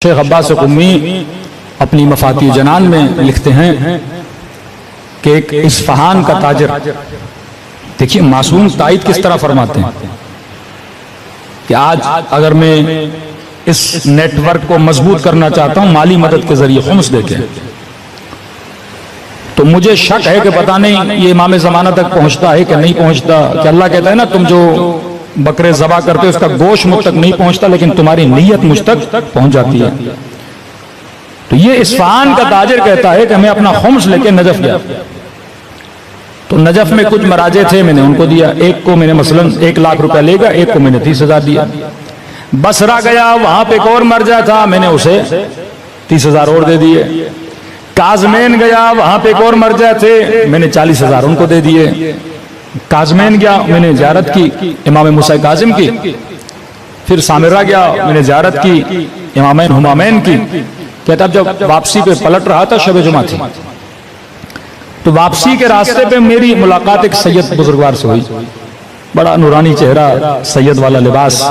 शेख अब्बास क़ुम्मी अपनी मफाती जनान में लिखते हैं कि एक इस्फहान का ताजिर, देखिए मासूम तायद किस तरह फरमाते हैं कि आज अगर मैं इस नेटवर्क को मजबूत करना चाहता हूं माली मदद के जरिए खुम्स देके, तो मुझे शक है कि पता नहीं ये इमाम ज़माना तक पहुंचता है कि नहीं पहुंचता। कि अल्लाह कहता है ना, तुम जो बकरे ज़बा करते हो उसका गोश्त मुझ तक नहीं पहुंचता, लेकिन तुम्हारी नीयत मुझ तक पहुंच जाती है। तो ये इस्फहान का ताजिर कहता है कि मैं अपना खुम्स लेके नजफ गया, तो नजफ में कुछ मराजे थे, मैंने उनको दिया। एक को मैंने मसलन 1 लाख रुपया लेगा, एक को मैंने 30,000 दिया। बसरा गया, वहां पे एक और मरजा था, मैंने उसे 30,000 और दे दिए। काजमैन गया, वहां पे एक और मरजा थे, मैंने 40,000 उनको दे दिए। काजमैन गया, मैंने ज़ियारत की इमाम मूसा काजिम की। फिर सामिरा गया, मैंने ज़ियारत की इमामैन हुमामैन की। कहता जब वापसी पे पलट रहा था, शब जुमा थी, तो वापसी के रास्ते पे मेरी मुलाकात एक सैयद बुजुर्गवार से हुई। बड़ा नूरानी चेहरा, सैयद वाला लिबास।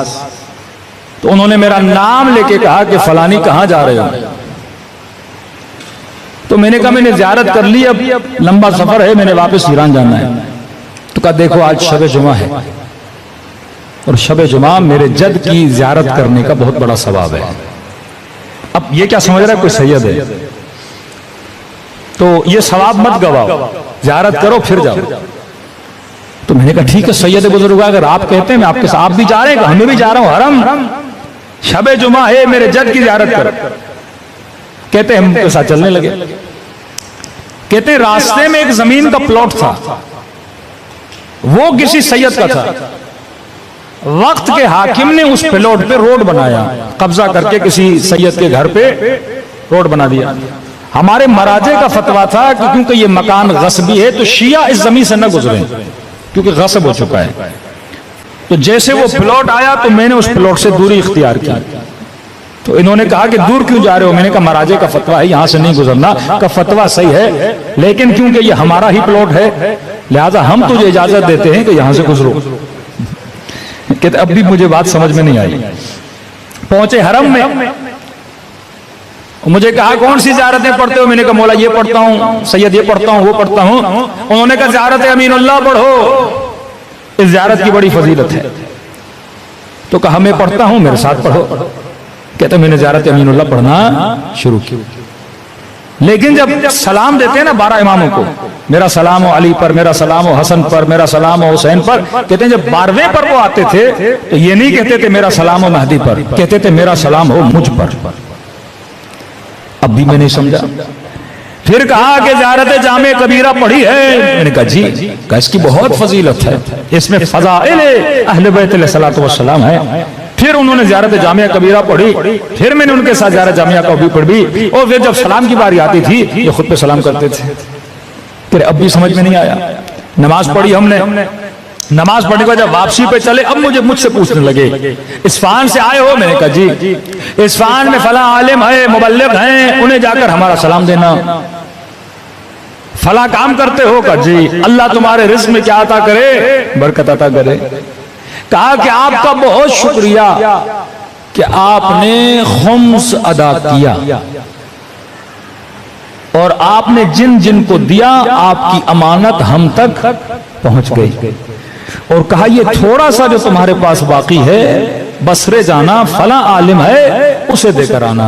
तो उन्होंने मेरा नाम लेके कहा कि फलानी कहाँ जा रहे हो? तो मैंने कहा मैंने ज़ियारत कर ली, अब लंबा सफर है, मैंने वापस ईरान जाना है। तो कहा देखो आज शब जुमा है, और शब जुमा मेरे जद की ज़ियारत करने का बहुत बड़ा सवाब है। अब ये क्या समझ रहा है, कोई सैयद है तो ये सवाब मत गवाओ, ज़ियारत करो फिर जाओ। तो मैंने कहा ठीक है सैयद बुजुर्ग, अगर आप कहते हैं मैं आपके साथ, आप भी जा रहे हैं, हमें भी जा रहा हूं, हरम शब जुमा है, मेरे जद की ज़ियारत करो। कहते हैं हम के साथ चलने लगे। कहते हैं रास्ते में एक जमीन का प्लॉट था, वो किसी सैयद का था। वक्त के हाकिम ने उस प्लॉट पे रोड बनाया, कब्जा करके किसी सैयद के घर पे रोड बना दिया। हमारे मराजे का फतवा था कि क्योंकि ये मकान गस्बी है तो शिया इस जमीन से न गुजरे, क्योंकि गस्ब हो चुका है। तो जैसे वो प्लॉट आया तो मैंने उस प्लॉट से दूरी इख्तियार की। तो इन्होंने कहा कि दूर क्यों जा रहे हो? मैंने कहा महाराजे का फतवा है, यहां से नहीं गुजरना। का फतवा सही है, लेकिन क्योंकि ये हमारा ही प्लॉट है, लिहाजा हम तुझे इजाजत देते हैं कि यहां से गुजरो। कहते अब भी मुझे बात समझ में नहीं आई। पहुंचे हरम में, मुझे कहा कौन सी ज़ियारतें पढ़ते हो? मैंने कहा मौला ये पढ़ता हूँ, सैयद ये पढ़ता हूँ, वो पढ़ता हूँ। उन्होंने कहा ज़ियारत अमीनुल्लाह पढ़ो, इस ज़ियारत की बड़ी फजीलत है। तो कहा मैं पढ़ता हूँ, मेरे साथ पढ़ो। कहते मैंने ज़ियारत अमीनुल्लाह पढ़ना शुरू की। लेकिन जब सलाम देते हैं ना 12 इमामों को, मेरा सलाम हो अली पर, मेरा सलाम हो हसन पर, मेरा सलाम हो हुसैन पर, कहते हैं जब 12वें पर वो आते थे तो ये नहीं कहते थे मेरा सलाम हो महदी पर, कहते थे मेरा सलाम हो मुझ पर। अब भी मैं नहीं समझा। फिर कहा कि ज़ियारत जामे कबीरा पढ़ी है? मैंने कहा जी। कहा इसकी बहुत फजीलत है, इसमें फज़ाइल अहले बैत अलैहिस्सलातु वस्सलाम है। फिर उन्होंने ज़ियारत जामिया कबीरा पढ़ी, फिर मैंने उनके साथ ज़ियारत जामिया का भी पढ़ी, और फिर जब सलाम की बारी आती थी ये खुद पे सलाम करते थे। फिर अब भी समझ में नहीं आया। नमाज पढ़ी हमने, नमाज पढ़ने के बाद जब वापसी पे चले, अब मुझसे पूछने लगे इस्फहान से आए हो? मैंने कहा जी। इस्फहान में फला आलिम है, मुबल्लिग हैं, उन्हें जाकर हमारा सलाम देना। फला काम करते हो? कहा जी। अल्लाह तुम्हारे रिज़्क़ में क्या अता करे? बरकत अता करे। कहा कि आपका बहुत शुक्रिया कि आपने खुम्स अदा किया, और आपने जिन जिन को दिया आपकी अमानत हम तक पहुंच गई। और कहा ये थोड़ा सा जो तुम्हारे पास बाकी है, बसरे जाना, फला आलिम है, उसे देकर आना।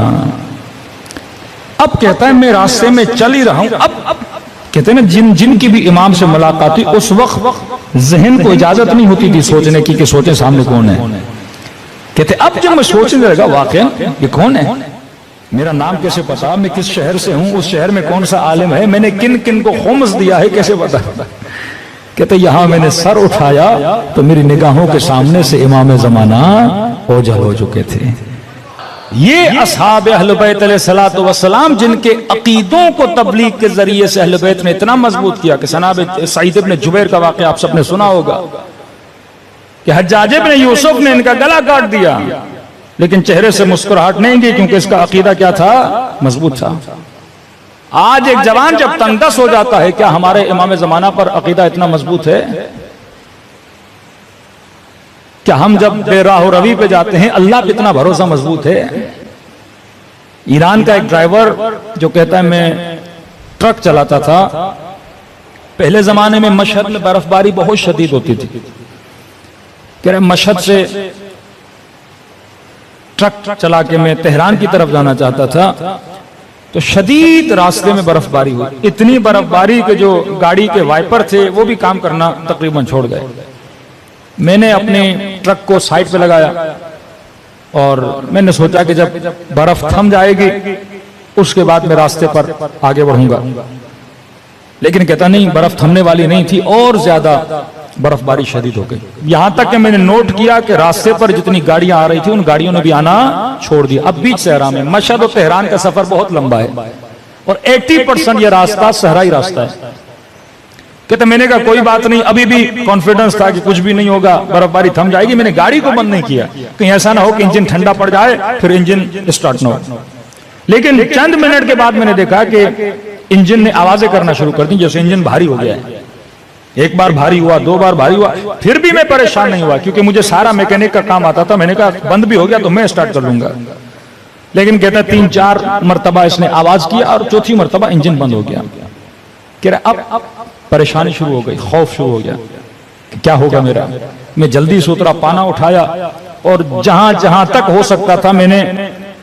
अब कहता है मैं रास्ते में चल ही रहा हूं। अब कहते हैं ना जिन जिन की भी इमाम से मुलाकात हुई, उस वक्त जहन को इजाजत नहीं होती थी सोचने की कि सोचे सामने कौन है। कहते अब जब मैं सोचने लगा वाकई ये कौन है, मेरा नाम कैसे पता, मैं किस शहर से हूं, उस शहर में कौन सा आलिम है, मैंने किन किन को खुम्स दिया है, कैसे पता? कहते यहां मैंने सर उठाया तो मेरी निगाहों के सामने से इमाम ज़माना ओझल हो चुके थे। ये असहाब अहले बैत अलैहिस्सलातु वस्सलाम जिनके अकीदों को तबलीग के जरिए से अहले बैत ने इतना मजबूत किया कि जनाब सईद इब्न जुबैर का वाक़या आप सबने सुना होगा कि हज्जाज इब्न यूसुफ ने इनका गला काट दिया, लेकिन चेहरे से मुस्कुराहट नहीं गई, क्योंकि इसका अकीदा क्या था? मजबूत था। आज एक जवान जब तंगदस हो जाता है, क्या हमारे इमाम ज़माना पर अकीदा इतना मजबूत है? क्या हम जब बेराह रवी पे जाते हैं, अल्लाह पे इतना भरोसा मजबूत है? ईरान का एक ड्राइवर जो कहता है मैं ट्रक चलाता था, पहले जमाने में मशहद में बर्फबारी बहुत शदीद होती थी। कह रहे मशहद से ट्रक चला के मैं तेहरान की तरफ जाना चाहता था, तो शदीद रास्ते में बर्फबारी हुई। इतनी बर्फबारी के जो गाड़ी के वाइपर थे वो भी काम करना तकरीबन छोड़ गए। मैंने अपने ट्रक को साइड पे लगाया और मैंने सोचा कि जब बर्फ थम जाएगी उसके बाद मैं रास्ते पर आगे बढ़ूंगा, लेकिन कहता नहीं, बर्फ थमने वाली नहीं थी और ज्यादा बर्फबारी शदीद हो गई। यहां तक कि मैंने नोट किया कि रास्ते पर जितनी गाड़ियां आ रही थी उन गाड़ियों ने भी आना छोड़ दिया। अब बीच सहरा में, मशहद और तेहरान का सफर बहुत लंबा है और 80% ये रास्ता सहराई रास्ता है। कहते मैंने कहा कोई बात नहीं, अभी भी कॉन्फिडेंस था कि कुछ भी नहीं होगा, बर्फबारी थम जाएगी। मैंने गाड़ी को बंद नहीं किया, कहीं ऐसा ना हो कि इंजन ठंडा पड़ जाए फिर इंजन स्टार्ट ना हो। लेकिन चंद मिनट के बाद मैंने देखा कि इंजन ने आवाजें करना शुरू कर दी, जैसे इंजन भारी हो गया है। एक बार भारी हुआ, 2 बार भारी हुआ, फिर भी मैं परेशान नहीं हुआ क्योंकि मुझे सारा मैकेनिक का काम आता था। मैंने कहा बंद भी हो गया तो मैं स्टार्ट कर लूंगा। लेकिन कहता 3-4 मरतबा इसने आवाज किया और चौथी मरतबा इंजन बंद हो गया। कह रहा अब परेशानी शुरू हो गई, खौफ शुरू हो गया कि क्या होगा मेरा। मैं जल्दी से उतरा, पाना उठाया और जहां जहां तक हो सकता था मैंने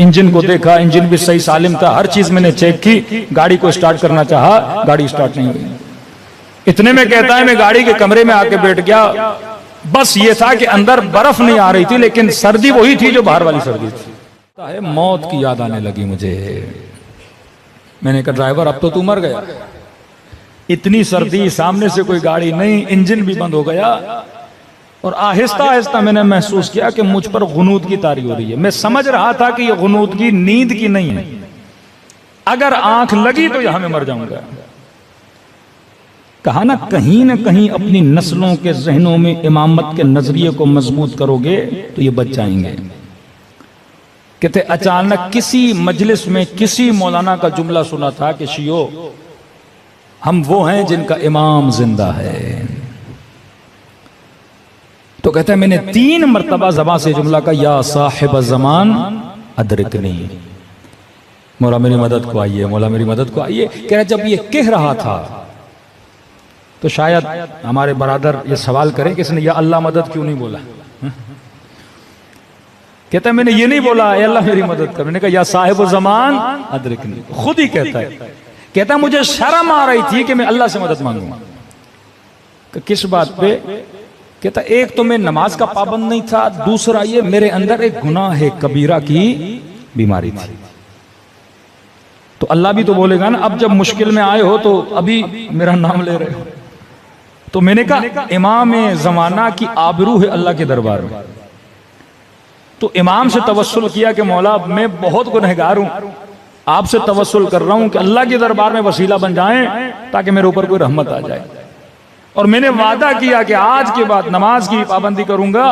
इंजन को देखा। इंजन भी सही सालिम था, हर चीज मैंने चेक की। गाड़ी को स्टार्ट करना चाहा, गाड़ी स्टार्ट नहीं हुई। इतने में कहता है मैं गाड़ी के कमरे में आके बैठ गया। बस ये था कि अंदर बर्फ नहीं आ रही थी लेकिन सर्दी वही थी जो बाहर वाली सर्दी थी। मौत की याद आने लगी मुझे। मैंने कहा ड्राइवर अब तो तू मर गया, इतनी सर्दी, सामने से कोई गाड़ी नहीं, इंजन भी बंद हो गया। और आहिस्ता आहिस्ता मैंने महसूस किया कि मुझ पर गुनूदगी तारी हो रही है। मैं समझ रहा था कि ये गुनूदगी नींद की नहीं है, अगर आंख लगी तो यहां मैं मर जाऊंगा। कहा ना कहीं अपनी नस्लों के जहनों में इमामत के नजरिए को मजबूत करोगे तो ये बच जाएंगे। कहते अचानक किसी मजलिस में किसी मौलाना का जुमला सुना था कि शियो हम वो हैं जिनका इमाम जिंदा है। तो कहते हैं मैंने 3 मरतबा ज़बान से जुमला का या साहिब ज़मान अदरिकनी, मौला मेरी मदद को आइए, मौला मेरी मदद को आइए। कह रहा जब ये कह रहा था तो शायद हमारे बरादर ये सवाल करें कि इसने या अल्लाह मदद क्यों नहीं बोला। कहता है मैंने ये नहीं बोला ए अल्लाह मेरी मदद कर, मैंने कहा या साहिब ज़मान अदरिकनी। खुद ही कहता है, कहता मुझे शर्म आ रही थी कि मैं अल्लाह से मदद मांगूंगा। किस बात पे? कहता एक तो मैं नमाज का पाबंद नहीं था, दूसरा ये मेरे अंदर एक गुनाह कबीरा की बीमारी थी। तो अल्लाह भी तो बोलेगा ना, अब जब मुश्किल में आए हो तो अभी मेरा नाम ले रहे हो। तो मैंने कहा इमाम जमाना की आबरू है अल्लाह के दरबार में। तो इमाम से तवस्सुल किया कि मौला मैं बहुत गुनहगार हूं, आपसे तवस्सुल कर रहा हूं कि अल्लाह के दरबार में वसीला बन जाएं ताकि मेरे ऊपर कोई रहमत आ जाए। और मैंने वादा किया कि आज के बाद नमाज की पाबंदी करूंगा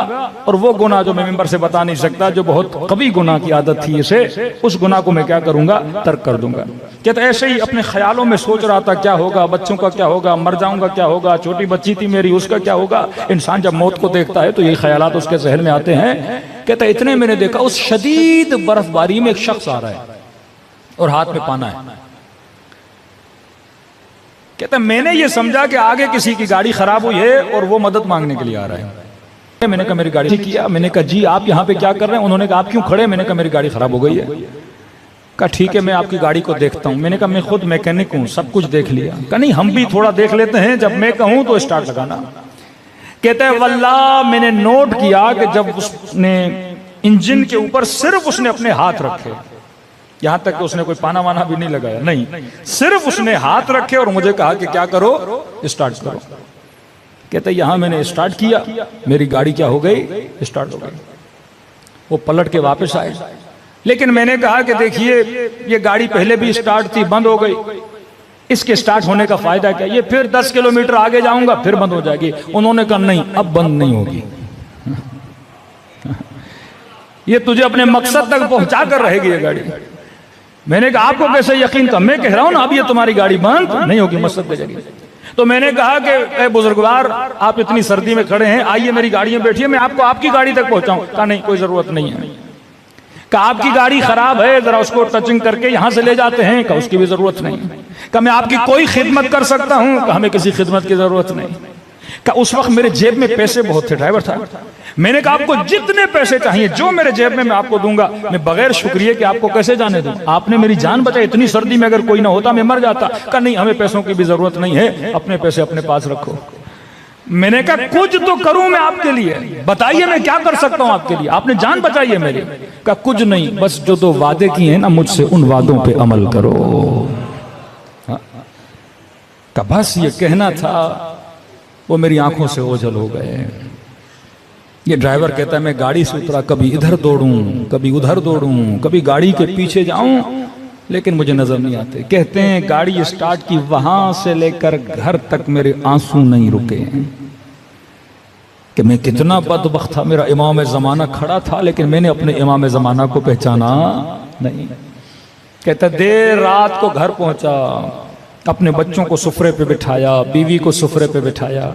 और वो गुनाह जो मैं मिंबर से बता नहीं सकता, जो बहुत कभी गुनाह की आदत थी इसे, उस गुनाह को मैं क्या करूंगा, तर्क कर दूंगा। कहता ऐसे ही अपने ख्यालों में सोच रहा था क्या होगा, बच्चों का क्या होगा, मर जाऊंगा क्या होगा, छोटी बच्ची थी मेरी उसका क्या होगा। इंसान जब मौत को देखता है तो यही ख्यालात उसके जहन में आते हैं। कहता इतने मैंने देखा उस शदीद बर्फबारी में एक शख्स आ रहा है और हाथ में पाना है। कहता मैंने ये समझा कि आगे किसी की गाड़ी खराब हुई है और वो मदद मांगने के लिए आ रहा है। मैंने कहा मेरी गाड़ी ठीक किया। मैंने कहा जी आप यहाँ पे क्या कर रहे हैं? उन्होंने कहा आप क्यों खड़े? मैंने कहा मेरी गाड़ी खराब हो गई है। कहा ठीक है मैं आपकी गाड़ी को देखता हूँ। मैंने कहा मैं खुद मैकेनिक हूँ, सब कुछ देख लिया। कहा नहीं हम भी थोड़ा देख लेते हैं, जब मैं कहूँ तो स्टार्ट लगाना। कहता है वल्लाह मैंने नोट किया कि जब उसने इंजन के ऊपर सिर्फ उसने अपने हाथ रखे, यहां तक कि उसने कोई पाना वाना भी नहीं लगाया, नहीं सिर्फ उसने हाथ रखे और मुझे कहा कि क्या करो, स्टार्ट करो। कहते यहां मैंने स्टार्ट किया, मेरी गाड़ी क्या हो गई, स्टार्ट हो गई। वो पलट के वापस आए, लेकिन मैंने कहा कि देखिए ये गाड़ी पहले भी स्टार्ट थी, बंद हो गई, इसके स्टार्ट होने का फायदा क्या? ये फिर 10 किलोमीटर आगे जाऊंगा फिर बंद हो जाएगी। उन्होंने कहा नहीं अब बंद नहीं होगी, ये तुझे अपने मकसद तक पहुंचा कर रहेगी ये गाड़ी। मैंने कहा आपको कैसे यकीन था? मैं कह रहा हूं ना अब ये तुम्हारी गाड़ी बंद नहीं होगी, मकसद पे जाएगी। तो मैंने कहा कि बुजुर्गवार आप इतनी सर्दी में खड़े हैं, आइए मेरी गाड़ी में बैठिए, मैं आपको आपकी गाड़ी तक पहुंचाऊं। कहा नहीं कोई जरूरत नहीं है। कि आपकी गाड़ी खराब है, जरा उसको टचिंग करके यहां से ले जाते हैं, कि उसकी भी जरूरत नहीं। कि मैं आपकी कोई खिदमत कर सकता हूं, कि हमें किसी खिदमत की जरूरत नहीं। कि उस वक्त मेरे जेब में पैसे बहुत थे ड्राइवर साहब, मैंने कहा आपको जितने पैसे चाहिए जो मेरे जेब में मैं आपको दूंगा, मैं बगैर शुक्रिया कि आपको कैसे जाने दूं, आपने मेरी जान बचाई, इतनी सर्दी में अगर कोई ना होता मैं मर जाता। कहा नहीं, हमें पैसों की भी जरूरत नहीं है, अपने पैसे अपने पास रखो। मैंने कहा कुछ तो करूं मैं आपके लिए, बताइए मैं क्या कर सकता हूं आपके लिए, आपने जान बचाई है मेरी। कहा कुछ नहीं, बस जो दो वादे किए हैं ना मुझसे, उन वादों पे अमल करो। कहा बस ये कहना था, वो मेरी आंखों से ओझल हो गए। ये ड्राइवर कहता है मैं गाड़ी से उतरा, कभी इधर दौड़ूं, कभी उधर दौड़ूं, कभी गाड़ी के पीछे जाऊं, लेकिन मुझे नजर नहीं आते। कहते हैं गाड़ी स्टार्ट की, वहां से लेकर घर तक मेरे आंसू नहीं रुके कि मैं कितना बदबख्त था। मेरा इमाम जमाना खड़ा था, लेकिन मैंने अपने इमाम जमाना को पहचाना नहीं। कहता देर रात को घर पहुंचा, अपने बच्चों को सुफरे पे बिठाया, बीवी को सुफरे पे बिठाया,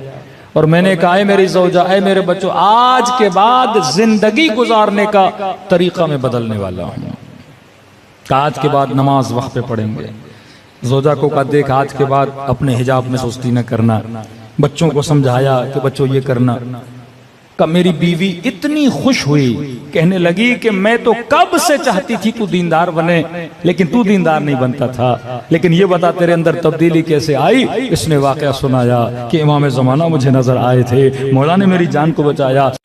और मैंने कहा ऐ मेरी ज़ौजा, ऐ मेरे बच्चों, आज के बाद जिंदगी गुजारने का तरीका मैं बदलने वाला हूं। आज के बाद नमाज वक्त पे पढ़ेंगे। ज़ौजा को कहा देख आज के बाद अपने हिजाब में सुस्ती न करना। बच्चों को समझाया कि बच्चों ये करना। का मेरी बीवी इतनी खुश हुई, कहने लगी कि मैं तो कब से चाहती थी तू दीनदार बने, लेकिन तू दीनदार नहीं बनता था, लेकिन ये बता तेरे अंदर तब्दीली कैसे आई। इसने वाकया सुनाया कि इमाम ज़माना मुझे नजर आए थे, मौला ने मेरी जान को बचाया।